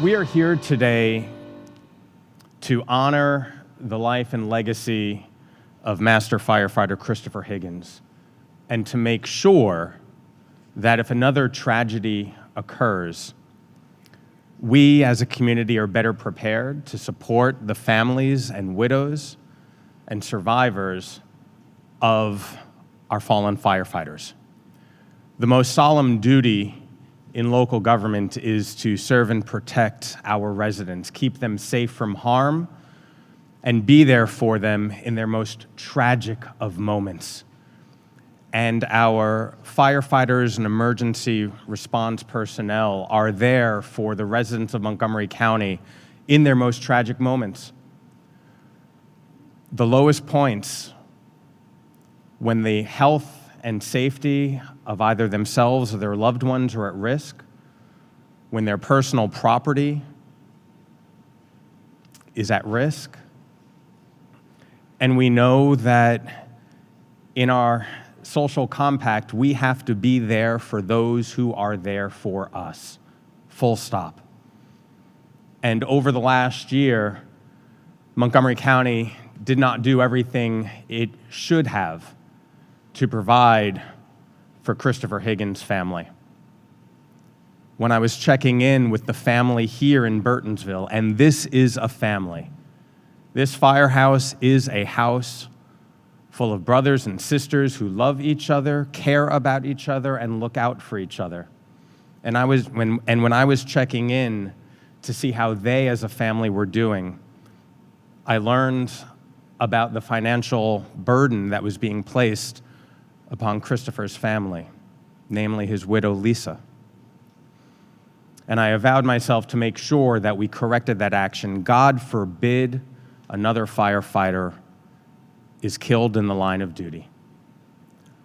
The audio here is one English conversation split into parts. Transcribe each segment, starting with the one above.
We are here today to honor the life and legacy of Master Firefighter Christopher Higgins, and to make sure that if another tragedy occurs, we as a community are better prepared to support the families and widows and survivors of our fallen firefighters. The most solemn duty in local government is to serve and protect our residents, keep them safe from harm, and be there for them in their most tragic of moments. And our firefighters and emergency response personnel are there for the residents of Montgomery County in their most tragic moments. The lowest points, when the health and safety of either themselves or their loved ones are at risk, when their personal property is at risk. And we know that in our social compact, we have to be there for those who are there for us, full stop. And over the last year, Montgomery County did not do everything it should have to provide for Christopher Higgins' family. When I was checking in with the family here in Burtonsville, and this is a family. This firehouse is a house full of brothers and sisters who love each other, care about each other, and look out for each other. And when I was checking in to see how they as a family were doing, I learned about the financial burden that was being placed upon Christopher's family, namely his widow, Lisa. And I avowed myself to make sure that we corrected that action. God forbid another firefighter is killed in the line of duty.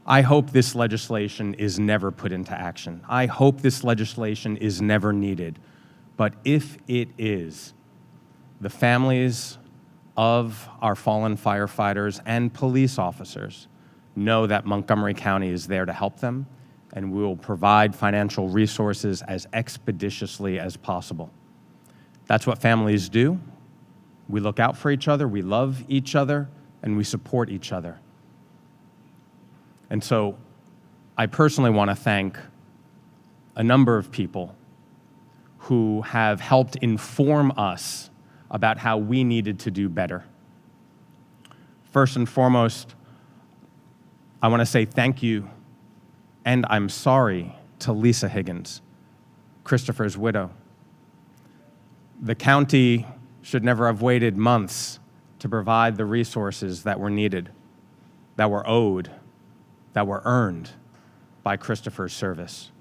I hope this legislation is never put into action. I hope this legislation is never needed. But if it is, the families of our fallen firefighters and police officers know that Montgomery County is there to help them, and we will provide financial resources as expeditiously as possible. That's what families do. We look out for each other, we love each other, and we support each other. And so I personally want to thank a number of people who have helped inform us about how we needed to do better. First and foremost, I want to say thank you and I'm sorry to Lisa Higgins, Christopher's widow. The county should never have waited months to provide the resources that were needed, that were owed, that were earned by Christopher's service.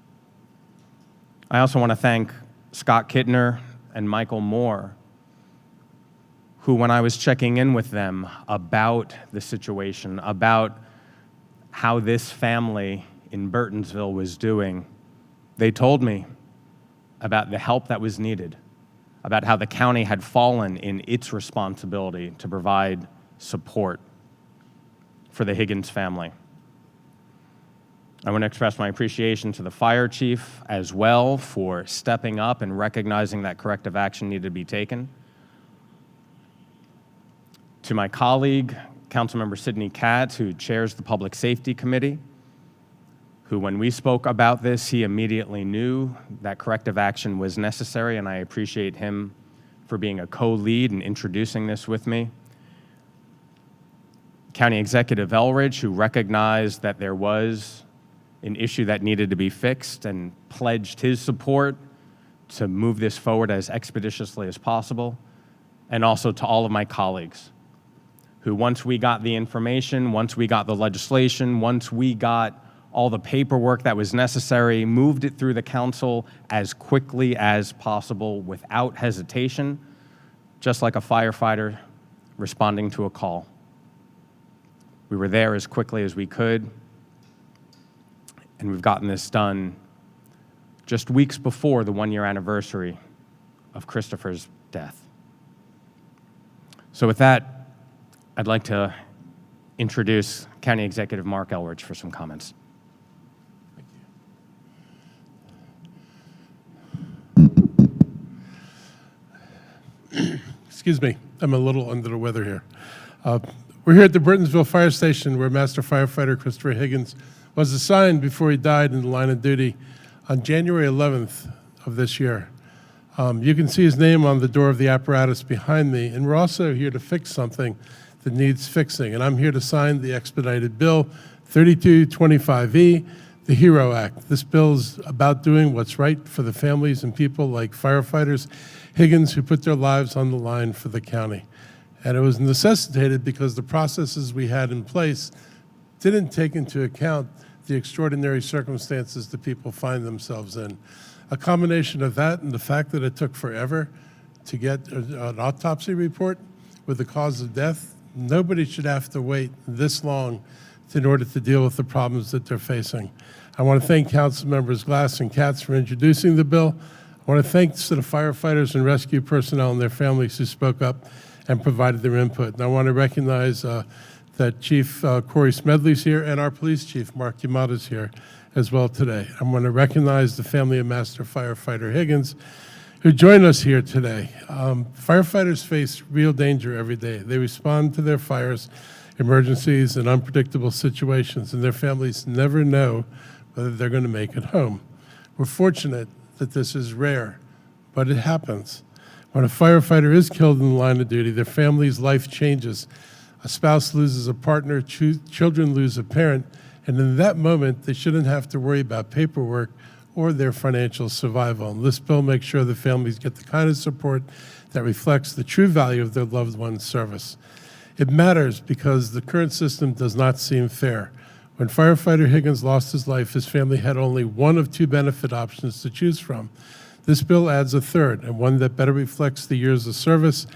I also want to thank Scott Kittner and Michael Moore, who, when I was checking in with them about the situation, about how this family in Burtonsville was doing, they told me about the help that was needed, about how the county had fallen in its responsibility to provide support for the Higgins family. I want to express my appreciation to the fire chief as well for stepping up and recognizing that corrective action needed to be taken. To my colleague, Councilmember Sidney Katz, who chairs the Public Safety Committee, who, when we spoke about this, he immediately knew that corrective action was necessary, and I appreciate him for being a co-lead and introducing this with me. County Executive Elrich, who recognized that there was an issue that needed to be fixed and pledged his support to move this forward as expeditiously as possible, and also to all of my colleagues, who, once we got the information, once we got the legislation, once we got all the paperwork that was necessary, moved it through the council as quickly as possible without hesitation, just like a firefighter responding to a call. We were there as quickly as we could, and we've gotten this done just weeks before the one-year anniversary of Christopher's death. So with that, I'd like to introduce County Executive Marc Elrich for some comments. Excuse me, I'm a little under the weather here. We're here at the Burtonsville Fire Station where Master Firefighter Christopher Higgins was assigned before he died in the line of duty on January 11th of this year. You can see his name on the door of the apparatus behind me, and we're also here to fix something that needs fixing, and I'm here to sign the Expedited Bill 3225E, the HERO Act. This bill is about doing what's right for the families and people like firefighters Higgins who put their lives on the line for the county. And it was necessitated because the processes we had in place didn't take into account the extraordinary circumstances that people find themselves in. A combination of that and the fact that it took forever to get an autopsy report with the cause of death, nobody should have to wait this long in order to deal with the problems that they're facing. I want to thank Councilmembers Glass and Katz for introducing the bill. I want to thank the firefighters and rescue personnel and their families who spoke up and provided their input. And I want to recognize that Chief Corey Smedley's here and our police chief, Marc Elrich's here as well today. I want to recognize the family of Master Firefighter Higgins who joined us here today. Firefighters face real danger every day. They respond to their fires, emergencies, and unpredictable situations, and their families never know whether they're going to make it home. We're fortunate that this is rare, but it happens. When a firefighter is killed in the line of duty, their family's life changes. A spouse loses a partner, children lose a parent, and in that moment, they shouldn't have to worry about paperwork or their financial survival. And this bill makes sure the families get the kind of support that reflects the true value of their loved one's service. It matters because the current system does not seem fair. When firefighter Higgins lost his life, his family had only one of two benefit options to choose from. This bill adds a third, and one that better reflects the years of service.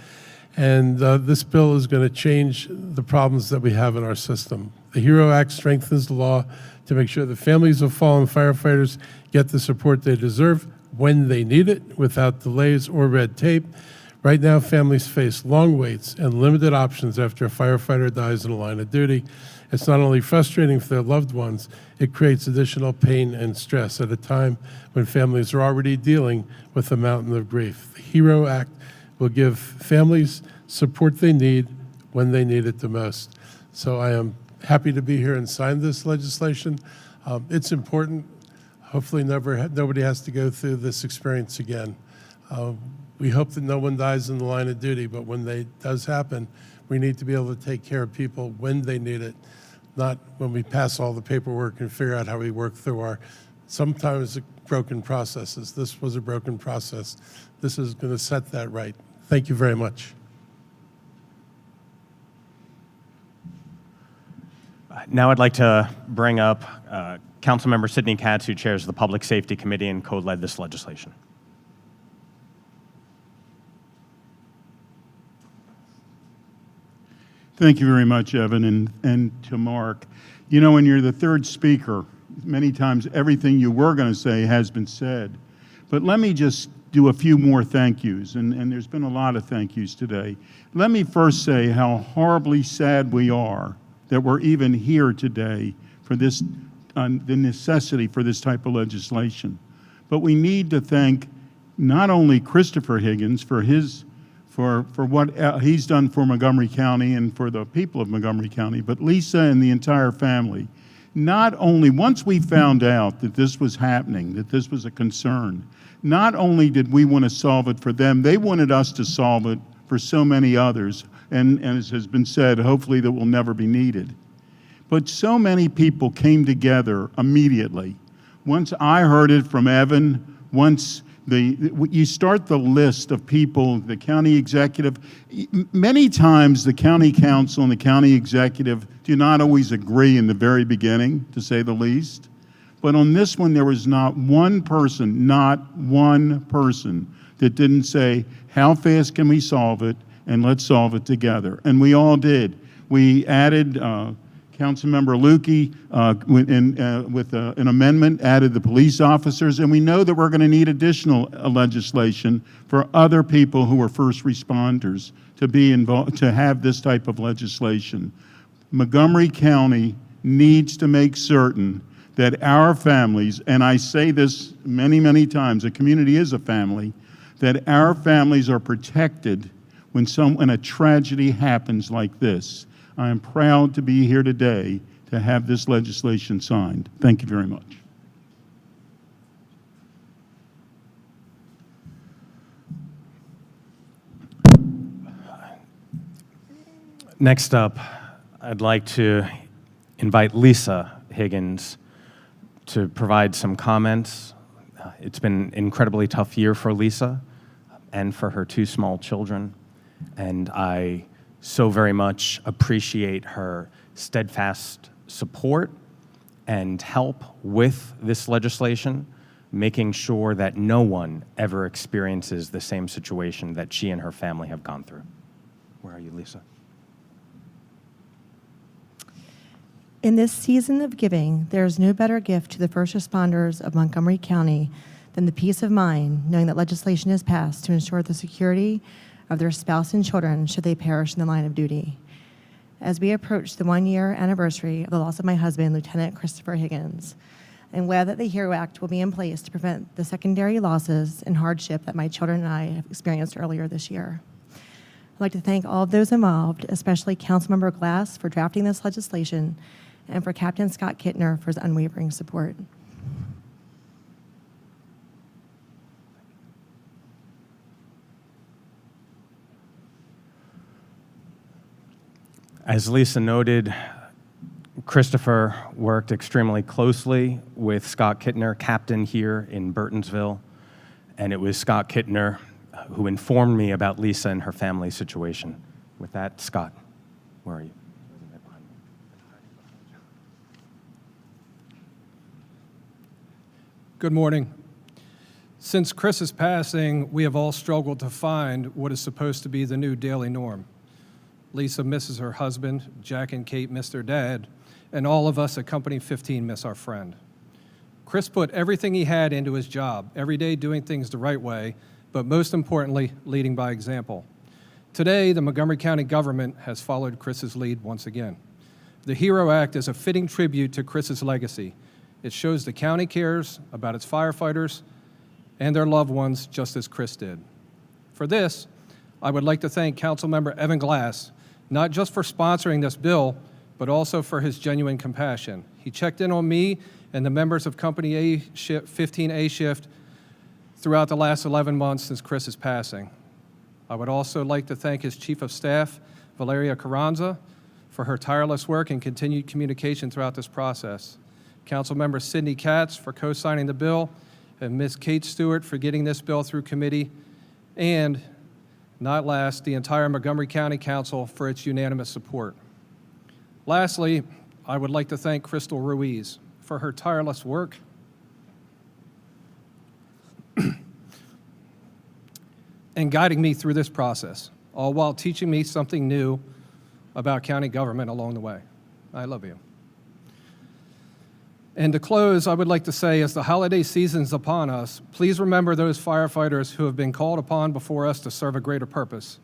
And this bill is going to change the problems that we have in our system. The HERO Act strengthens the law to make sure the families of fallen firefighters get the support they deserve when they need it, without delays or red tape. Right now, families face long waits and limited options after a firefighter dies in the line of duty. It's not only frustrating for their loved ones, it creates additional pain and stress at a time when families are already dealing with a mountain of grief. The HERO Act will give families support they need when they need it the most. So I am happy to be here and sign this legislation. It's important. Hopefully nobody has to go through this experience again. We hope that no one dies in the line of duty, but when that does happen, we need to be able to take care of people when they need it, not when we pass all the paperwork and figure out how we work through our sometimes broken processes. This was a broken process. This is going to set that right. Thank you very much. Now I'd like to bring up Councilmember Sidney Katz, who chairs the Public Safety Committee and co-led this legislation. Thank you very much, Evan, and to Mark. You know, when you're the third speaker, many times everything you were going to say has been said. But let me just do a few more thank yous, and there's been a lot of thank yous today. Let me first say how horribly sad we are that we're even here today for this, the necessity for this type of legislation. But we need to thank not only Christopher Higgins for what he's done for Montgomery County and for the people of Montgomery County, but Lisa and the entire family. Not only, once we found out that this was happening, that this was a concern, not only did we want to solve it for them, they wanted us to solve it for so many others, and as has been said, hopefully that will never be needed. But so many people came together immediately. Once I heard it from Evan, once you start the list of people, the county executive, many times the county council and the county executive do not always agree in the very beginning, to say the least. But on this one, there was not one person that didn't say, how fast can we solve it, and let's solve it together. And we all did. We added Councilmember Lukey with an amendment, added the police officers, and we know that we're going to need additional legislation for other people who are first responders to be involved, to have this type of legislation. Montgomery County needs to make certain that our families, and I say this many, many times, a community is a family, that our families are protected when a tragedy happens like this. I am proud to be here today to have this legislation signed. Thank you very much. Next up, I'd like to invite Lisa Higgins to provide some comments. It's been an incredibly tough year for Lisa and for her 2 small children, and I so very much appreciate her steadfast support and help with this legislation, making sure that no one ever experiences the same situation that she and her family have gone through. Where are you, Lisa? In this season of giving, there is no better gift to the first responders of Montgomery County than the peace of mind knowing that legislation is passed to ensure the security of their spouse and children should they perish in the line of duty. As we approach the 1-year anniversary of the loss of my husband, Lieutenant Christopher Higgins, I'm glad that the HERO Act will be in place to prevent the secondary losses and hardship that my children and I have experienced earlier this year. I'd like to thank all of those involved, especially Councilmember Glass for drafting this legislation and for Captain Scott Kittner for his unwavering support. As Lisa noted, Christopher worked extremely closely with Scott Kittner, captain here in Burtonsville, and it was Scott Kittner who informed me about Lisa and her family situation. With that, Scott, where are you? Good morning. Since Chris's passing, we have all struggled to find what is supposed to be the new daily norm. Lisa misses her husband, Jack and Kate miss their dad, and all of us at Company 15 miss our friend. Chris put everything he had into his job, every day doing things the right way, but most importantly, leading by example. Today, the Montgomery County government has followed Chris's lead once again. The HERO Act is a fitting tribute to Chris's legacy. It shows the county cares about its firefighters and their loved ones just as Chris did. For this, I would like to thank Councilmember Evan Glass, not just for sponsoring this bill, but also for his genuine compassion. He checked in on me and the members of Company 15A shift throughout the last 11 months since Chris's passing. I would also like to thank his Chief of Staff, Valeria Carranza, for her tireless work and continued communication throughout this process. Councilmember Sidney Katz for co-signing the bill, and Ms. Kate Stewart for getting this bill through committee, and not last, the entire Montgomery County Council for its unanimous support. Lastly, I would like to thank Crystal Ruiz for her tireless work and guiding me through this process, all while teaching me something new about county government along the way. I love you. And to close, I would like to say, as the holiday season's upon us, please remember those firefighters who have been called upon before us to serve a greater purpose.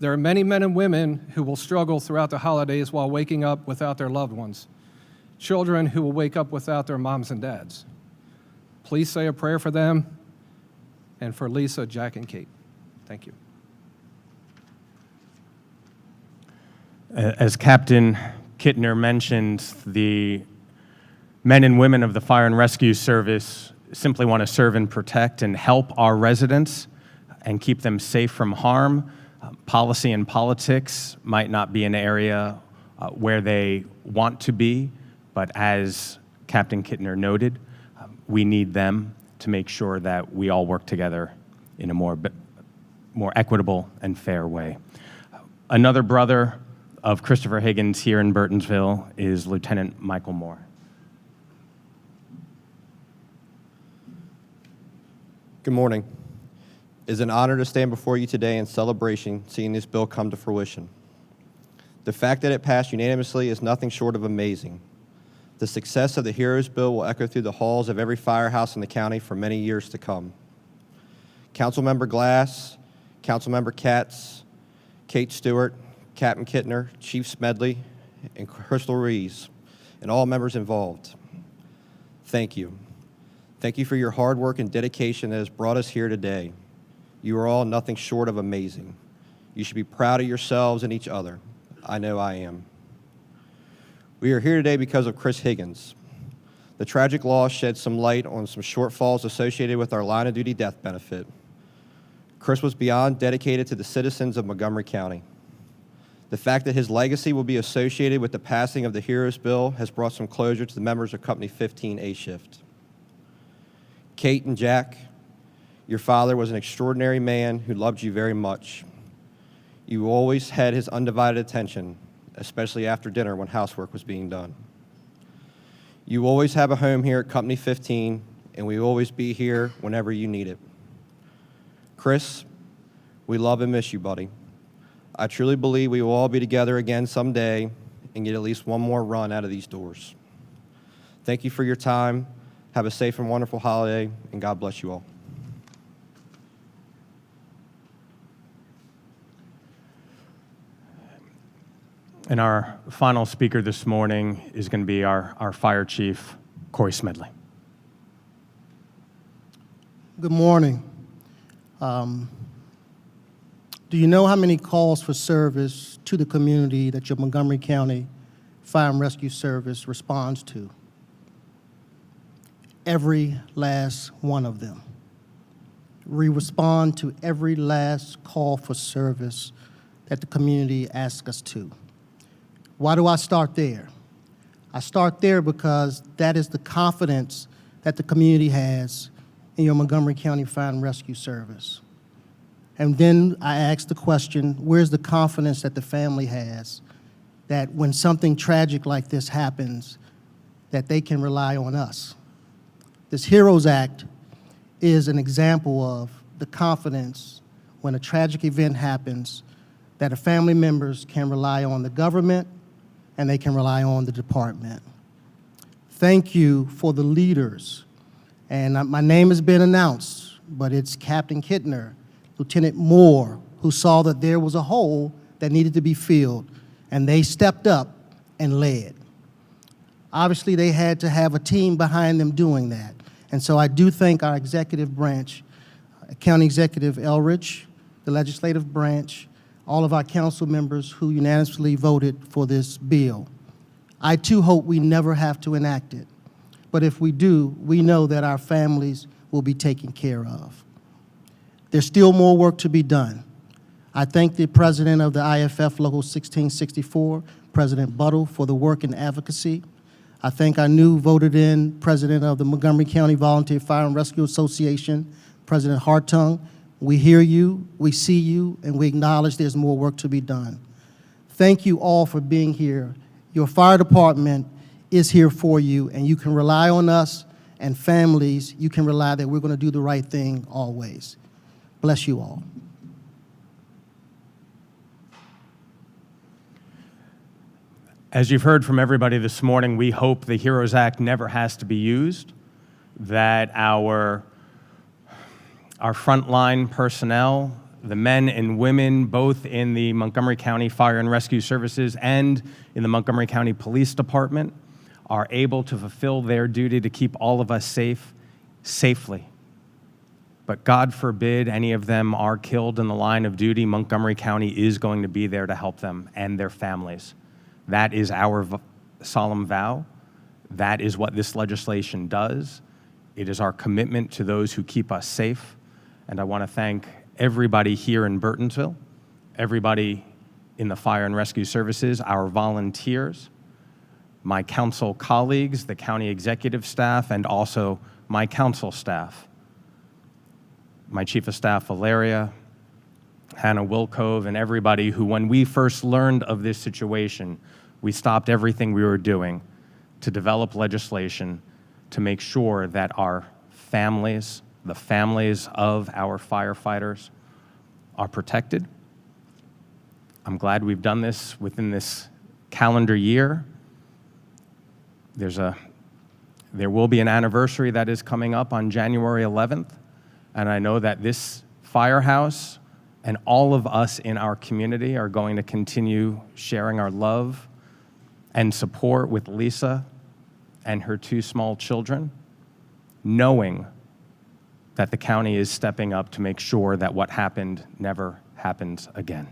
There are many men and women who will struggle throughout the holidays while waking up without their loved ones, children who will wake up without their moms and dads. Please say a prayer for them and for Lisa, Jack, and Kate. Thank you. As Captain Kittner mentioned, the men and women of the Fire and Rescue Service simply want to serve and protect and help our residents and keep them safe from harm. Policy and politics might not be an area where they want to be, but as Captain Kittner noted, we need them to make sure that we all work together in a more equitable and fair way. Another brother of Christopher Higgins here in Burtonsville is Lieutenant Michael Moore. Good morning. It is an honor to stand before you today in celebration seeing this bill come to fruition. The fact that it passed unanimously is nothing short of amazing. The success of the HEROES Bill will echo through the halls of every firehouse in the county for many years to come. Councilmember Glass, Councilmember Katz, Kate Stewart, Captain Kittner, Chief Smedley, and Crystal Ruiz, and all members involved, thank you. Thank you for your hard work and dedication that has brought us here today. You are all nothing short of amazing. You should be proud of yourselves and each other. I know I am. We are here today because of Chris Higgins. The tragic loss shed some light on some shortfalls associated with our line of duty death benefit. Chris was beyond dedicated to the citizens of Montgomery County. The fact that his legacy will be associated with the passing of the Heroes Bill has brought some closure to the members of Company 15A Shift. Kate and Jack, your father was an extraordinary man who loved you very much. You always had his undivided attention, especially after dinner when housework was being done. You always have a home here at Company 15, and we will always be here whenever you need it. Chris, we love and miss you, buddy. I truly believe we will all be together again someday and get at least one more run out of these doors. Thank you for your time. Have a safe and wonderful holiday, and God bless you all. And our final speaker this morning is going to be our Fire Chief, Corey Smedley. Good morning. Do you know how many calls for service to the community that your Montgomery County Fire and Rescue Service responds to? Every last one of them. We respond to every last call for service that the community asks us to. Why do I start there? I start there because that is the confidence that the community has in your Montgomery County Fire and Rescue Service. And then I ask the question, where's the confidence that the family has that when something tragic like this happens, that they can rely on us? This HEROES Act is an example of the confidence when a tragic event happens that the family members can rely on the government and they can rely on the department. Thank you for the leaders. And my name has been announced, but it's Captain Kittner, Lieutenant Moore, who saw that there was a hole that needed to be filled, and they stepped up and led. Obviously, they had to have a team behind them doing that. And so I do thank our executive branch, County Executive Elrich, the legislative branch, all of our council members who unanimously voted for this bill. I too hope we never have to enact it. But if we do, we know that our families will be taken care of. There's still more work to be done. I thank the president of the IFF Local 1664, President Buttle, for the work and advocacy. I thank our new voted-in president of the Montgomery County Volunteer Fire and Rescue Association, President Hartung. We hear you, we see you, and we acknowledge there's more work to be done. Thank you all for being here. Your fire department is here for you, and you can rely on us, and families, you can rely that we're going to do the right thing always. Bless you all. As you've heard from everybody this morning, we hope the HEROES Act never has to be used, that our frontline personnel, the men and women, both in the Montgomery County Fire and Rescue Services and in the Montgomery County Police Department, are able to fulfill their duty to keep all of us safe, safely. But God forbid any of them are killed in the line of duty, Montgomery County is going to be there to help them and their families. That is our solemn vow. That is what this legislation does. It is our commitment to those who keep us safe. And I want to thank everybody here in Burtonsville, everybody in the Fire and Rescue Services, our volunteers, my council colleagues, the county executive staff, and also my council staff. My Chief of Staff, Valeria, Hannah Wilcove, and everybody who, when we first learned of this situation, we stopped everything we were doing to develop legislation to make sure that our families, the families of our firefighters, are protected. I'm glad we've done this within this calendar year. There will be an anniversary that is coming up on January 11th, and I know that this firehouse and all of us in our community are going to continue sharing our love and support with Lisa and her 2 small children, knowing that the county is stepping up to make sure that what happened never happens again.